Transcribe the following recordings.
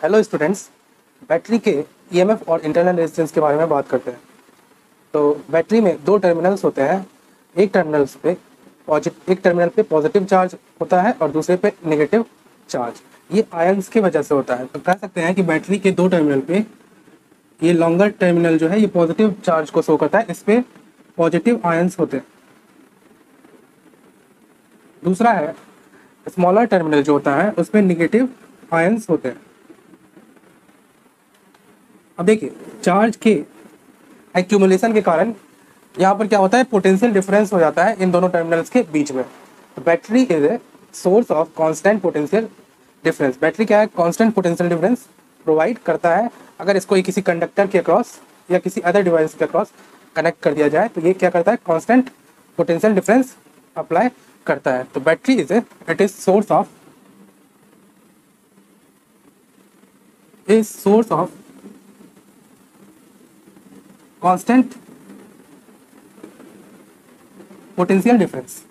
Hello students, battery के EMF और internal resistance के बारे में बात करते हैं। तो बैटरी में दो टर्मिनल्स होते हैं। एक टर्मिनल पे पॉजिटिव चार्ज होता है और दूसरे पे नेगेटिव चार्ज। ये आयंस की वजह से होता है। तो कह सकते हैं कि बैटरी के दो टर्मिनल पे ये लॉन्गर टर्मिनल जो है ये पॉजिटिव चार्ज को शो करता है, इस पे पॉजिटिव आयंस होते हैं। दूसरा है स्मॉलर टर्मिनल जो होता है उस पे नेगेटिव आयंस होते हैं। अब देखिए, चार्ज के एक्यूमुलेशन के कारण यहाँ पर क्या होता है, पोटेंशियल डिफरेंस हो जाता है इन दोनों टर्मिनल्स के बीच में। तो battery is a source of constant potential difference. Battery क्या है, कांस्टेंट पोटेंशियल डिफरेंस प्रोवाइड करता है। अगर इसको किसी कंडक्टर के अक्रॉस या किसी अदर डिवाइस के अक्रॉस कनेक्ट कर दिया जाए तो ये क्या करता है, कांस्टेंट पोटेंशियल डिफरेंस अप्लाई करता है। तो battery it is source of constant potential difference.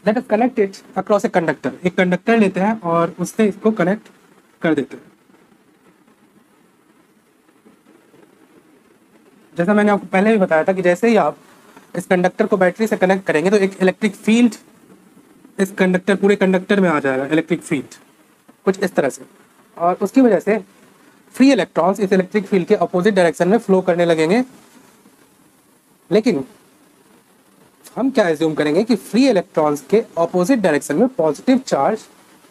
Let us connect it across a conductor. एक कंडक्टर लेते हैं और उससे इसको कनेक्ट कर देते हैं। जैसा मैंने आपको पहले भी बताया था कि जैसे ही आप इस कंडक्टर को बैटरी से कनेक्ट करेंगे तो एक इलेक्ट्रिक फील्ड इस कंडक्टर पूरे कंडक्टर में आ जाएगा, इलेक्ट्रिक फील्ड कुछ इस तरह से, और उसकी वजह से फ्री इलेक्ट्रॉन्स इस इलेक्ट्रिक फील्ड के अपोजिट डायरेक्शन में फ्लो करने लगेंगे। लेकिन हम क्या एज्यूम करेंगे कि फ्री इलेक्ट्रॉन्स के अपोजिट डायरेक्शन में पॉजिटिव चार्ज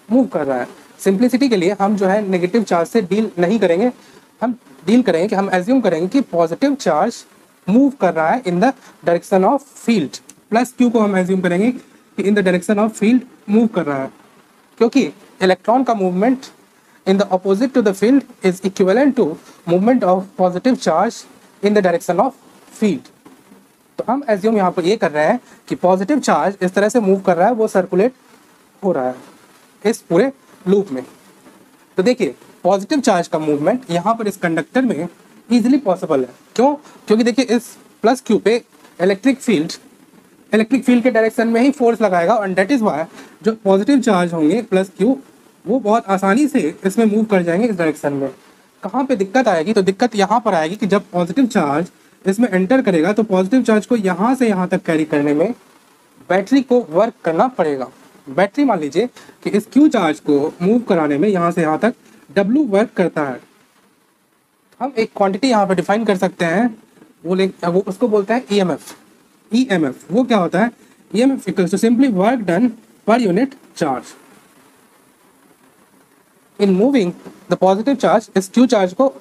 मूव कर रहा है। सिंप्लिसिटी के लिए हम जो है नेगेटिव चार्ज से डील नहीं करेंगे, हम डील करेंगे कि हम एज्यूम करेंगे कि पॉजिटिव चार्ज मूव कर रहा है in the direction of field. Plus Q को हम एज्यूम करेंगे कि in the direction of field move कर रहा है, क्योंकि इलेक्ट्रॉन का movement in the opposite to the field is equivalent to movement of positive charge in the direction of field। तो हम एज्यूम यहाँ पर ये कर रहे हैं कि पॉजिटिव चार्ज इस तरह से मूव कर रहा है, वो सर्कुलेट हो रहा है इस पूरे लूप में। तो देखिए, पॉजिटिव चार्ज का मूवमेंट यहाँ पर इस कंडक्टर में इजीली पॉसिबल है। क्यों? क्योंकि देखिए इस प्लस क्यू पे इलेक्ट्रिक फील्ड के डायरेक्शन में ही फोर्स लगाएगा, और डेट इज वाई जो पॉजिटिव चार्ज होंगे प्लस क्यू वो बहुत आसानी से इसमें मूव कर जाएंगे इस डायरेक्शन में। कहाँ पे दिक्कत आएगी? तो दिक्कत यहाँ पर आएगी कि जब पॉजिटिव चार्ज इसमें एंटर करेगा तो पॉजिटिव चार्ज को यहाँ से यहाँ तक कैरी करने में बैटरी को वर्क करना पड़ेगा। बैटरी मान लीजिए कि इस क्यू चार्ज को मूव कराने में यहाँ से यहाँ तक W वर्क करता है। हम एक क्वांटिटी यहाँ पर डिफाइन कर सकते हैं, वो उसको बोलते हैं EMF। वो क्या होता है? EMF equals to simply work done per unit charge. In moving the positive charge, इस क्यू चार्ज को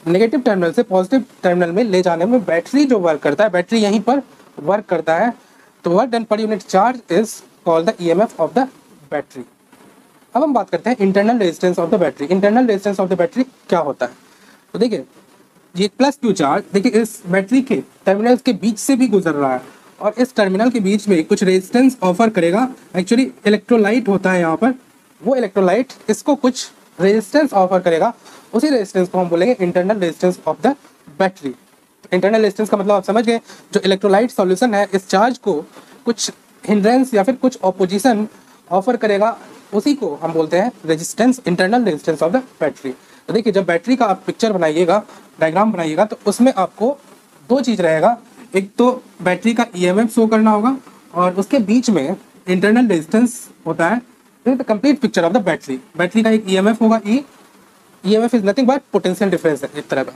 नेगेटिव टर्मिनल से पॉजिटिव टर्मिनल में ले जाने में बैटरी जो वर्क करता है, बैटरी यहीं पर वर्क करता है। तो work done per unit charge is called the EMF of the battery. अब हम बात करते हैं internal resistance of the battery. Internal resistance of the battery क्या होता है? तो देखिए, ये प्लस क्यू चार्ज देखिए इस बैटरी के टर्मिनल्स के बीच से भी गुजर रहा है, और इस टर्मिनल के बीच में कुछ रेजिस्टेंस ऑफर करेगा। एक्चुअली इलेक्ट्रोलाइट होता है यहाँ पर, वो इलेक्ट्रोलाइट इसको कुछ रेजिस्टेंस ऑफर करेगा। उसी रेजिस्टेंस को हम बोलेंगे internal resistance of the battery. Internal resistance का मतलब आप समझ गए, जो इलेक्ट्रोलाइट सॉल्यूशन है इस चार्ज को कुछ हिंड्रेंस या फिर कुछ ऑपोजिशन ऑफर करेगा, उसी को हम बोलते हैं resistance, internal resistance of the battery. तो देखिए, जब बैटरी का आप पिक्चर बनाइएगा, डायग्राम बनाइएगा, तो उसमें आपको दो चीज़ रहेगा। एक तो बैटरी का EMF शो करना होगा, और उसके बीच में इंटरनल रेजिस्टेंस होता है। The complete picture of the battery. Battery का एक EMF होगा E। EMF is nothing but potential difference है एक तरह का,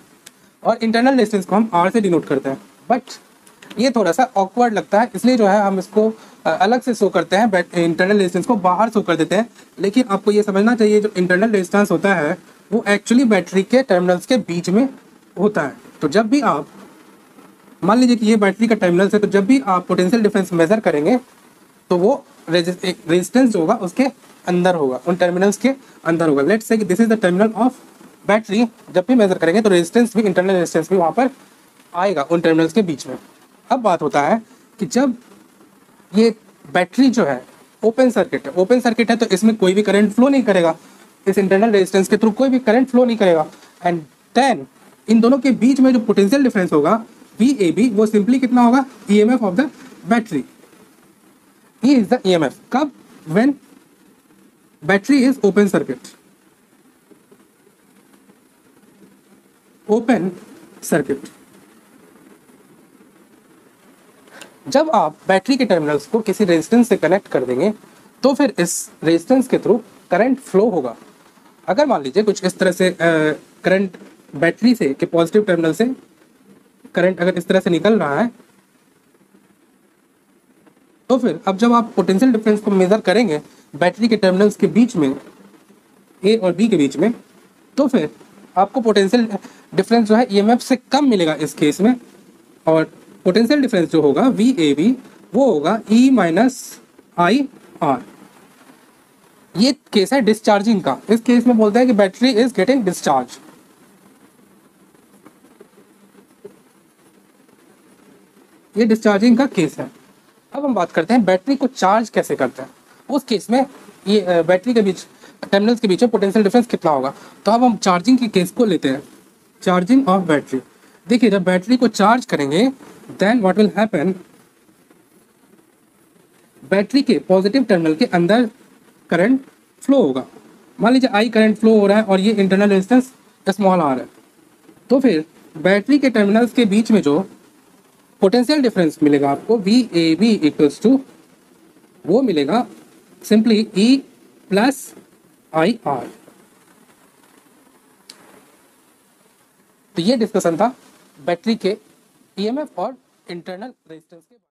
और इंटरनल रेजिस्टेंस को हम R से डिनोट करते हैं। बट ये थोड़ा सा ऑकवर्ड लगता है, इसलिए जो है हम इसको अलग से शो करते हैं, इंटरनल रेजिस्टेंस को बाहर शो कर देते हैं। लेकिन आपको ये समझना चाहिए, जो इंटरनल रेजिस्टेंस होता है वो एक्चुअली बैटरी के टर्मिनल्स के बीच में होता है। तो जब भी आप मान लीजिए कि ये बैटरी का टर्मिनल्स है, तो जब भी आप पोटेंशियल डिफरेंस मेजर करेंगे तो वो रेजिस्टेंस जो होगा उसके अंदर होगा, उन टर्मिनल्स के अंदर होगा। Let's say this is the terminal of battery. जब भी मेजर करेंगे तो रेजिस्टेंस भी, इंटरनल रेजिस्टेंस भी वहाँ पर आएगा उन टर्मिनल्स के बीच में। अब बात होता है कि जब ये बैटरी जो है ओपन सर्किट है तो इसमें कोई भी करंट फ्लो नहीं करेगा, इस इंटरनल रेजिस्टेंस के थ्रू कोई भी करंट फ्लो नहीं करेगा। एंड देन इन दोनों के बीच में जो पोटेंशियल डिफरेंस होगा VAB, वो सिंपली कितना होगा? EMF of the battery. E is the EMF. कब? When battery is open circuit. Open circuit. जब आप बैटरी के टर्मिनल्स को किसी रेजिस्टेंस से कनेक्ट कर देंगे तो फिर इस रेजिस्टेंस के थ्रू करंट फ्लो होगा। अगर मान लीजिए कुछ इस तरह से करंट बैटरी से के पॉजिटिव टर्मिनल से करंट अगर इस तरह से निकल रहा है, तो फिर अब जब आप पोटेंशियल डिफरेंस को मेजर करेंगे बैटरी के टर्मिनल्स के बीच में, ए और बी के बीच में, तो फिर आपको पोटेंशियल डिफरेंस जो है ईएमएफ से कम मिलेगा इस केस में, और पोटेंशियल डिफरेंस जो होगा वी ए बी वो होगा ई माइनस आई आर। ये केस है डिस्चार्जिंग का। इस केस में बोलते हैं कि बैटरी इज गेटिंग डिस्चार्ज। ये डिस्चार्जिंग का केस है। अब हम बात करते हैं बैटरी को चार्ज कैसे करते हैं। उस केस में ये बैटरी के बीच टर्मिनल्स के बीच में पोटेंशियल डिफरेंस कितना होगा। तो अब हम चार्जिंग के केस को लेते हैं, चार्जिंग ऑफ बैटरी। देखिए जब बैटरी को चार्ज करेंगे then what will happen, battery के पॉजिटिव टर्मिनल के अंदर करंट फ्लो होगा। मान लीजिए आई करंट फ्लो हो रहा है और ये इंटरनल रेजिस्टेंस स्मॉल आर है, तो फिर बैटरी के टर्मिनल्स के बीच में जो पोटेंशियल डिफरेंस मिलेगा आपको V A B equals to, वो मिलेगा simply E plus I R. तो ये डिस्कशन था बैटरी के ईएमएफ और इंटरनल रेजिस्टेंस के।